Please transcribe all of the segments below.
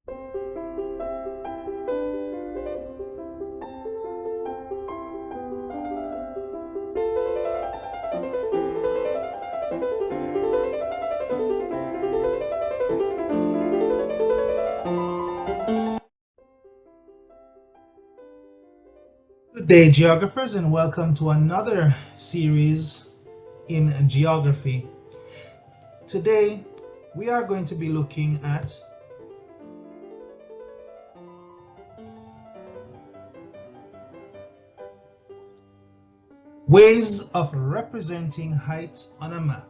Good day, geographers, and welcome to another series in geography. Today, we are going to be looking at ways of representing height on a map.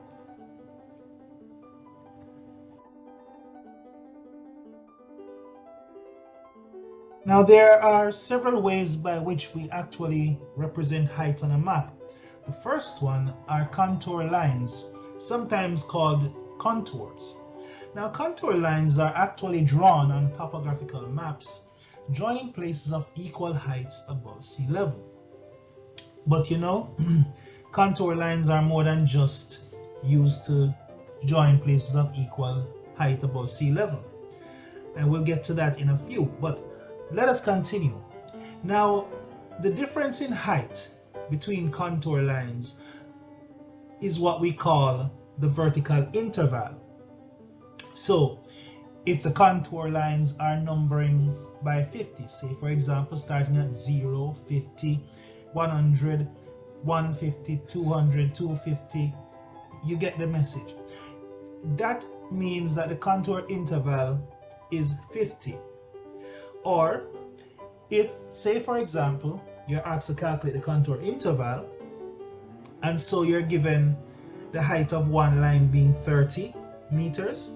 Now, there are several ways by which we actually represent height on a map. The first one are contour lines, sometimes called contours. Now, contour lines are actually drawn on topographical maps, joining places of equal heights above sea level. But you know, contour lines are more than just used to join places of equal height above sea level. And we'll get to that in a few, but let us continue. Now, the difference in height between contour lines is what we call the vertical interval. So, if the contour lines are numbering by 50, say for example starting at 0, 50, 100, 150, 200, 250, you get the message. That means that the contour interval is 50. Or if, say for example, you're asked to calculate the contour interval, and so you're given the height of one line being 30 meters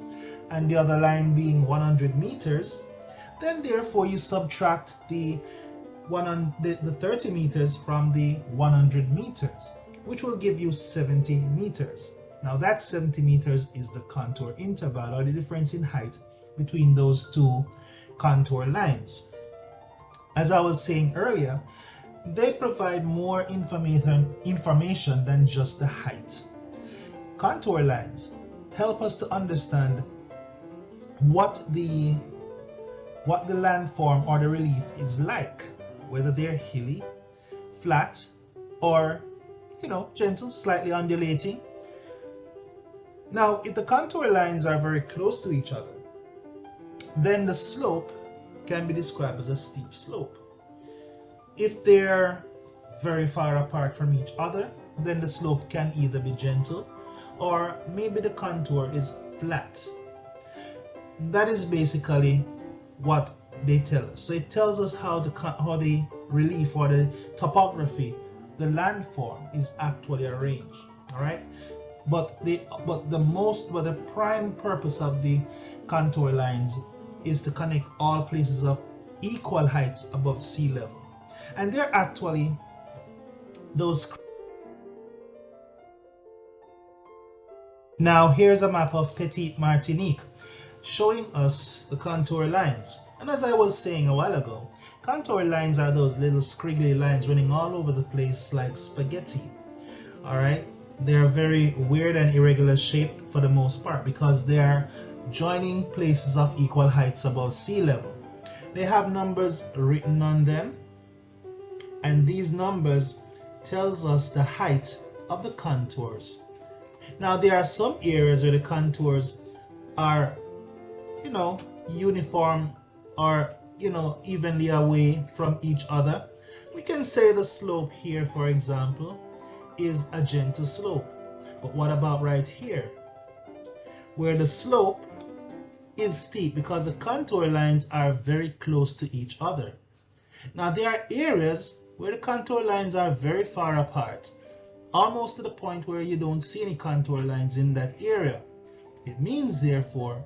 and the other line being 100 meters, then therefore you subtract the 30 meters from the 100 meters, which will give you 70 meters. Now that 70 meters is the contour interval, or the difference in height between those two contour lines. As I was saying earlier, they provide more information than just the height. Contour lines help us to understand what the landform or the relief is like, whether they're hilly, flat, or gentle, slightly undulating. Now, if the contour lines are very close to each other, then the slope can be described as a steep slope. If they're very far apart from each other, then the slope can either be gentle or maybe the contour is flat. That is basically what they tell us. So it tells us how the relief or the topography, the landform is actually arranged. All right, but the prime purpose of the contour lines is to connect all places of equal heights above sea level, and they're actually those. Now here's a map of Petite Martinique showing us the contour lines. And as I was saying a while ago, contour lines are those little squiggly lines running all over the place like spaghetti. All right, they're very weird and irregular shaped for the most part because they are joining places of equal heights above sea level. They have numbers written on them, and these numbers tells us the height of the contours. Now there are some areas where the contours are uniform or evenly away from each other. We can say the slope here, for example, is a gentle slope. But what about right here, where the slope is steep because the contour lines are very close to each other? Now there are areas where the contour lines are very far apart, almost to the point where you don't see any contour lines in that area. It means therefore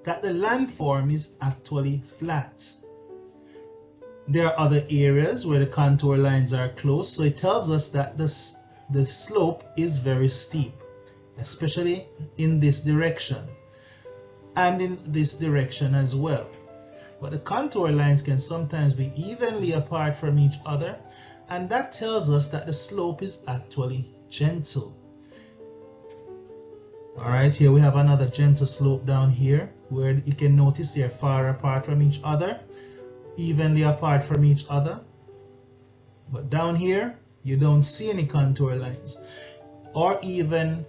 that the landform is actually flat. There are other areas where the contour lines are close, so it tells us that the slope is very steep, especially in this direction and in this direction as well. But the contour lines can sometimes be evenly apart from each other, and that tells us that the slope is actually gentle. All right, here we have another gentle slope down here. where you can notice they're far apart from each other, evenly apart from each other. But down here, you don't see any contour lines, or even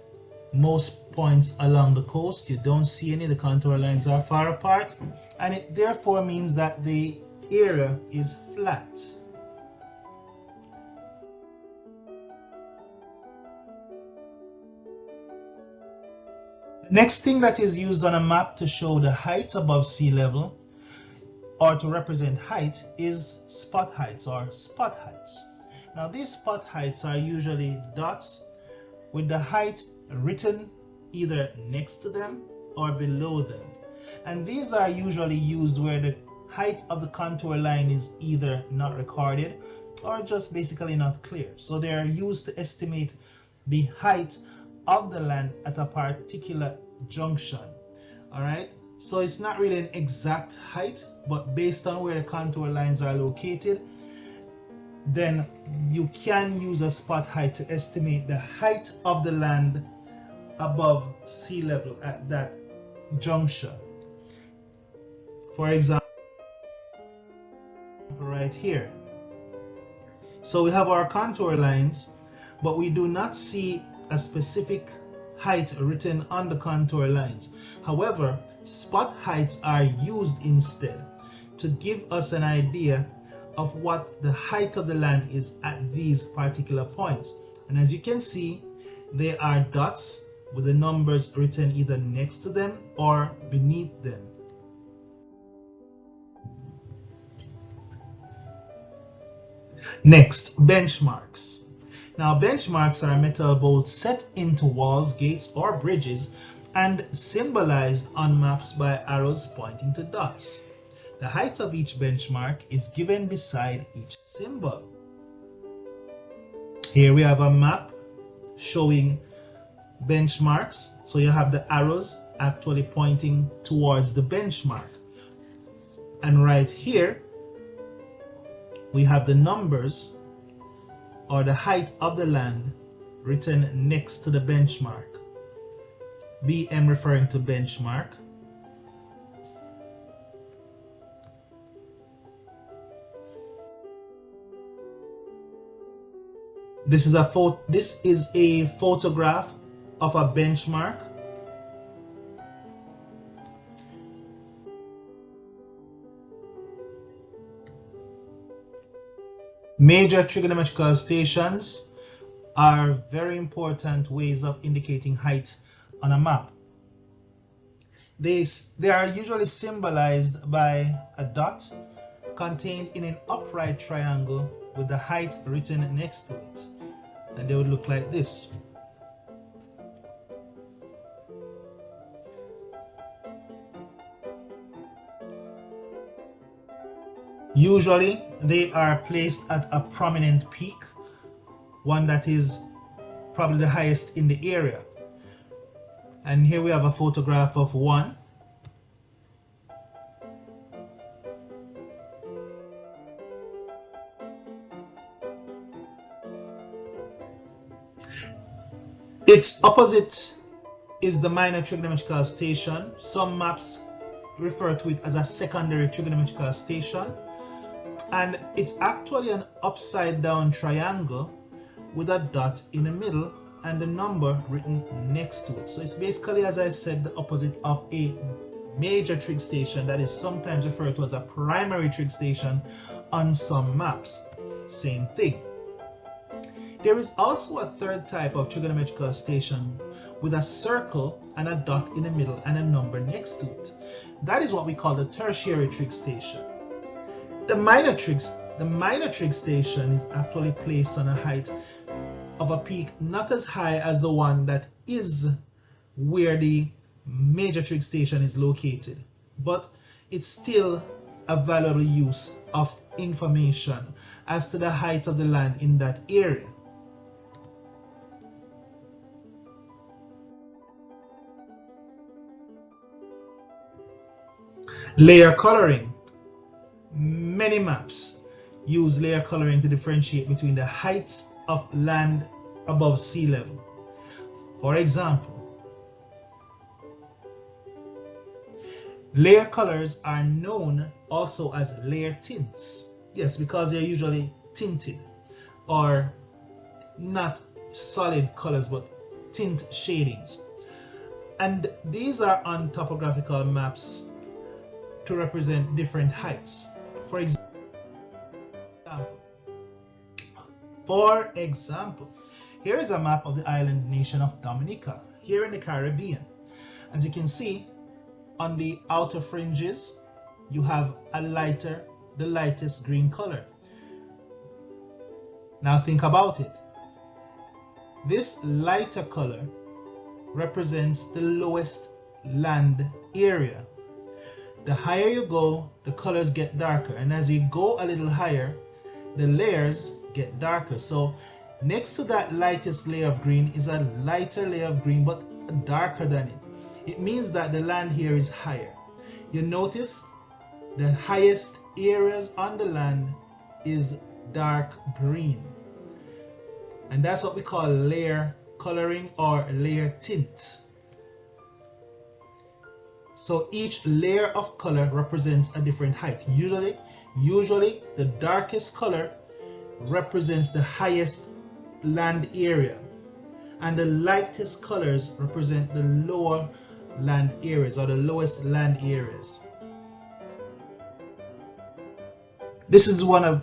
most points along the coast, you don't see any. The contour lines are far apart, and it therefore means that the area is flat. The next thing that is used on a map to show the height above sea level or to represent height is spot heights or spot heights. Now these spot heights are usually dots with the height written either next to them or below them. And these are usually used where the height of the contour line is either not recorded or just basically not clear. So they are used to estimate the height of the land at a particular junction. Alright, so it's not really an exact height, but based on where the contour lines are located, then you can use a spot height to estimate the height of the land above sea level at that junction. For example, right here. So we have our contour lines, but we do not see a specific height written on the contour lines. However, spot heights are used instead to give us an idea of what the height of the land is at these particular points. And as you can see, they are dots with the numbers written either next to them or beneath them. Next, benchmarks. Now benchmarks are metal bolts set into walls, gates, or bridges and symbolized on maps by arrows pointing to dots. The height of each benchmark is given beside each symbol. Here we have a map showing benchmarks. So you have the arrows actually pointing towards the benchmark. And right here, we have the numbers or the height of the land written next to the benchmark. BM referring to benchmark. This is a photograph of a benchmark. Major trigonometrical stations are very important ways of indicating height on a map. They are usually symbolized by a dot contained in an upright triangle with the height written next to it. And they would look like this. Usually they are placed at a prominent peak, one that is probably the highest in the area. And here we have a photograph of one. Its opposite is the minor trigonometrical station. Some maps refer to it as a secondary trigonometrical station. And it's actually an upside down triangle with a dot in the middle and the number written next to it. So it's basically, as I said, the opposite of a major trig station that is sometimes referred to as a primary trig station on some maps. Same thing. There is also a third type of trigonometrical station with a circle and a dot in the middle and a number next to it. That is what we call the tertiary trig station. The minor trig station is actually placed on a height of a peak not as high as the one that is where the major trig station is located, but it's still a valuable use of information as to the height of the land in that area. Layer coloring. Many maps use layer coloring to differentiate between the heights of land above sea level. For example, Layer colors are known also as layer tints. Yes, because they're usually tinted or not solid colors but tint shadings. And these are on topographical maps to represent different heights. For example, here is a map of the island nation of Dominica, here in the Caribbean. As you can see, on the outer fringes, you have the lightest green color. Now think about it. This lighter color represents the lowest land area. The higher you go, the colors get darker, and as you go a little higher, the layers get darker. So next to that lightest layer of green is a lighter layer of green but darker than it. It means that the land here is higher. You notice the highest areas on the land is dark green, and that's what we call layer coloring or layer tint. So each layer of color represents a different height. Usually the darkest color represents the highest land area, and the lightest colors represent the lower land areas or the lowest land areas. This is one of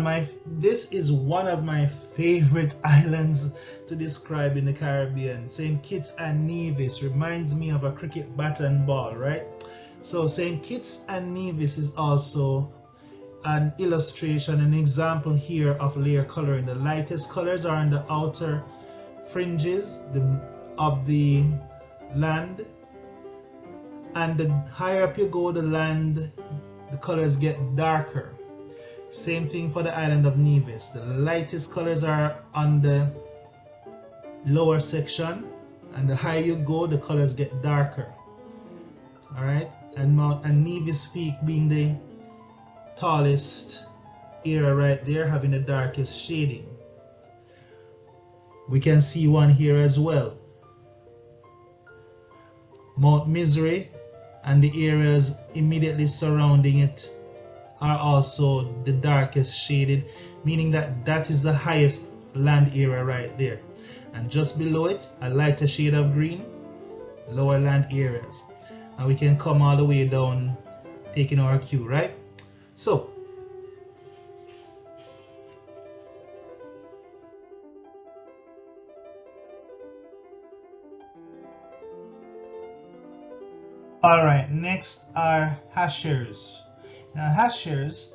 my favorite islands to describe in the Caribbean. St. Kitts and Nevis reminds me of a cricket bat and ball, right? So St. Kitts and Nevis is also an illustration, an example here of layer coloring. The lightest colors are on the outer fringes of the land, and the higher up you go the land, the colors get darker. Same thing for the island of Nevis. The lightest colors are on the lower section, and the higher you go, the colors get darker. Alright, and Nevis Peak being the tallest area right there, having the darkest shading. We can see one here as well. Mount Misery and the areas immediately surrounding it are also the darkest shaded, meaning that that is the highest land area right there. And just below it, a lighter shade of green, lower land areas. And we can come all the way down, taking our cue, right? So, alright, next are hachures. Now, hachures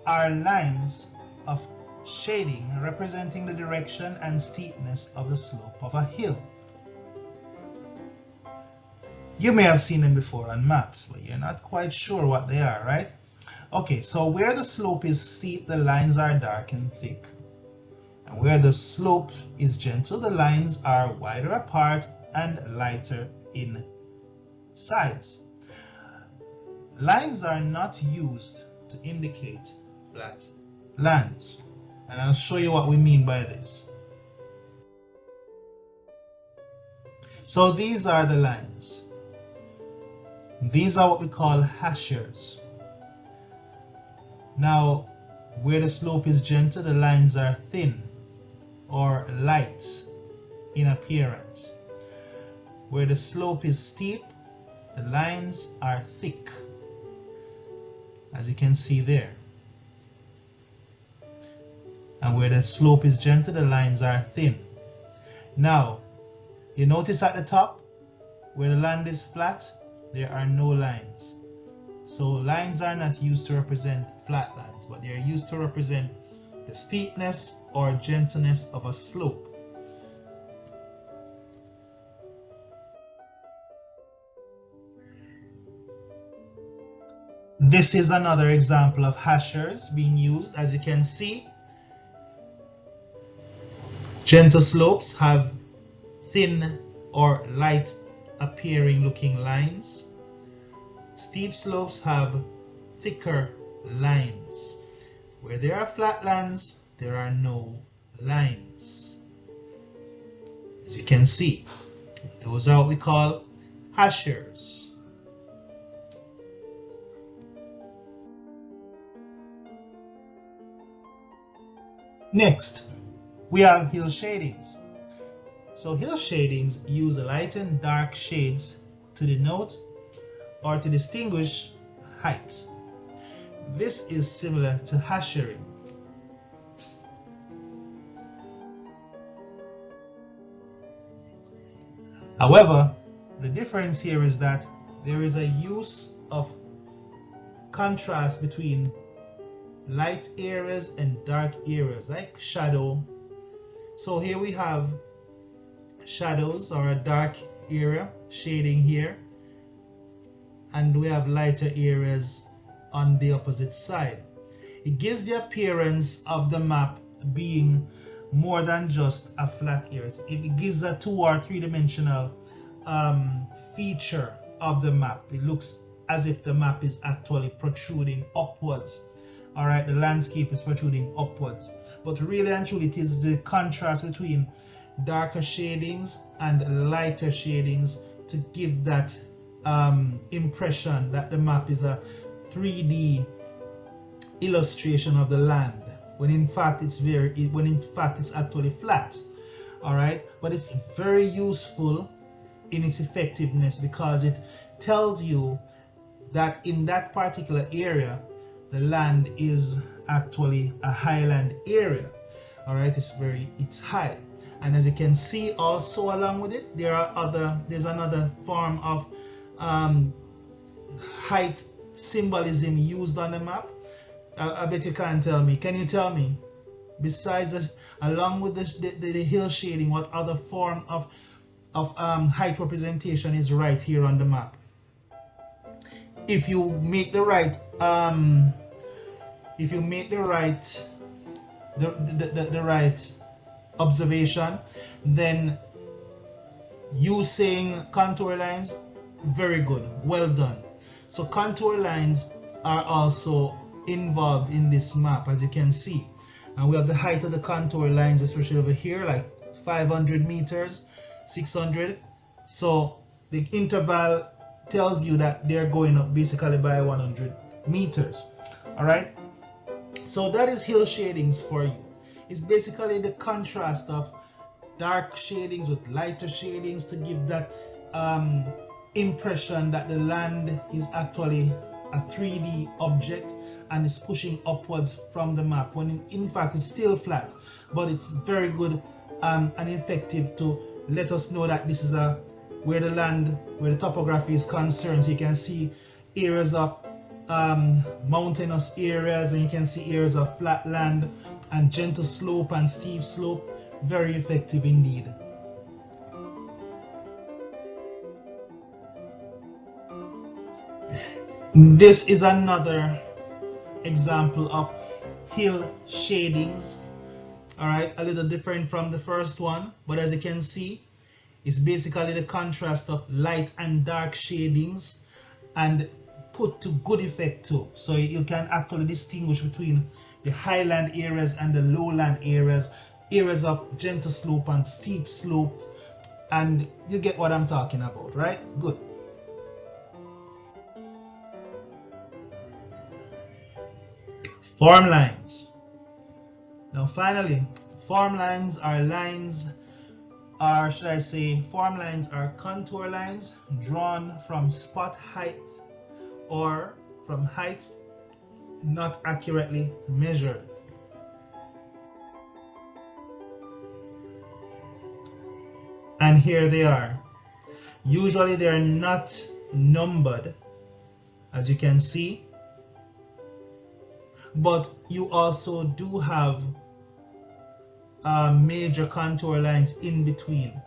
are lines of shading representing the direction and steepness of the slope of a hill. You may have seen them before on maps, but you're not quite sure what they are, right? Okay, so where the slope is steep, the lines are dark and thick. And where the slope is gentle, the lines are wider apart and lighter in size. Lines are not used to indicate flat lands, and I'll show you what we mean by this. So these are the lines. These are what we call hachures. Now, where the slope is gentle, the lines are thin or light in appearance. Where the slope is steep, the lines are thick, as you can see there. And where the slope is gentle, the lines are thin. Now, you notice at the top, where the land is flat, there are no lines. So lines are not used to represent flat lands, but they are used to represent the steepness or gentleness of a slope. This is another example of hachures being used. As you can see, gentle slopes have thin or light appearing looking lines. Steep slopes have thicker lines. Where there are flat lands, there are no lines. As you can see, those are what we call hachures. Next, we have hill shadings. So hill shadings use light and dark shades to denote or to distinguish height. This is similar to hachering. However, the difference here is that there is a use of contrast between light areas and dark areas, like shadow. So here we have shadows or a dark area shading here, and we have lighter areas on the opposite side. It gives the appearance of the map being more than just a flat area. It gives a 2 or 3-dimensional feature of the map. It looks as if the map is actually protruding upwards. All right, the landscape is protruding upwards. But really and truly, it is the contrast between darker shadings and lighter shadings to give that impression that the map is a 3D illustration of the land, when in fact it's actually flat. All right, but it's very useful in its effectiveness because it tells you that in that particular area the land is actually a highland area. All right, it's high, and as you can see also along with it, there's another form of height symbolism used on the map. I bet you can't tell me. Can you tell me, besides along with the hill shading, what other form of height representation is right here on the map? If you make the right the right observation, then you saying contour lines, very good, well done. So contour lines are also involved in this map, as you can see, and we have the height of the contour lines, especially over here, like 500 meters, 600. So the interval tells you that they're going up basically by 100 meters. All right, so that is hill shadings for you. It's basically the contrast of dark shadings with lighter shadings to give that impression that the land is actually a 3D object and is pushing upwards from the map, when in fact it's still flat. But it's very good and effective to let us know that this is where the topography is concerned. So you can see areas of mountainous areas, and you can see areas of flat land and gentle slope and steep slope. Very effective indeed. This is another example of hill shadings. All right, a little different from the first one, but as you can see, it's basically the contrast of light and dark shadings and put to good effect too. So you can actually distinguish between the highland areas and the lowland areas, areas of gentle slope and steep slopes, and you get what I'm talking about, right? Good. Form lines. Now finally, form lines are lines, or should I say, form lines are contour lines drawn from spot height or from heights not accurately measured. And here they are. Usually they are not numbered, as you can see, but you also do have major contour lines in between,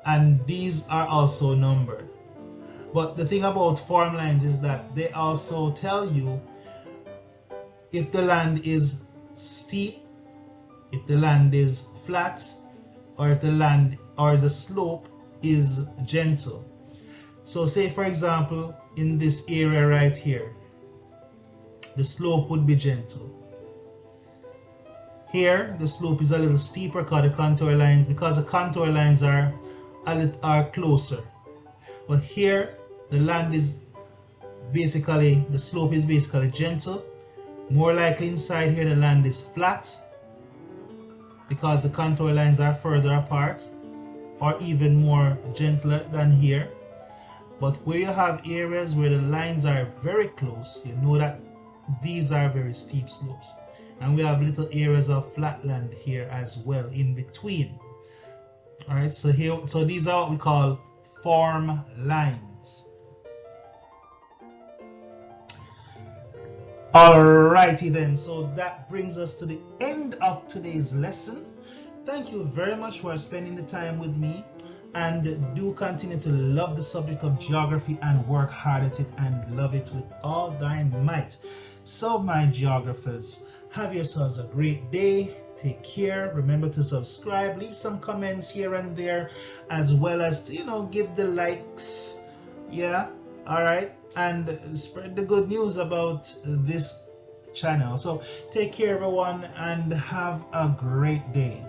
and these are also numbered. But the thing about form lines is that they also tell you if the land is steep, if the land is flat, or if the land or the slope is gentle. So say for example in this area right here, the slope would be gentle. Here the slope is a little steeper because the contour lines are closer. But here the land is basically, the slope is basically gentle. More likely inside here the land is flat, because the contour lines are further apart or even more gentler than here. But where you have areas where the lines are very close, you know that these are very steep slopes. And we have little areas of flatland here as well in between. Alright, so these are what we call form lines. Alrighty then, so that brings us to the end of today's lesson. Thank you very much for spending the time with me, and do continue to love the subject of geography and work hard at it and love it with all thy might. So my geographers, have yourselves a great day. Take care. Remember to subscribe, leave some comments here and there, as well as to, give the likes. Yeah, all right, and spread the good news about this channel. So take care everyone and have a great day.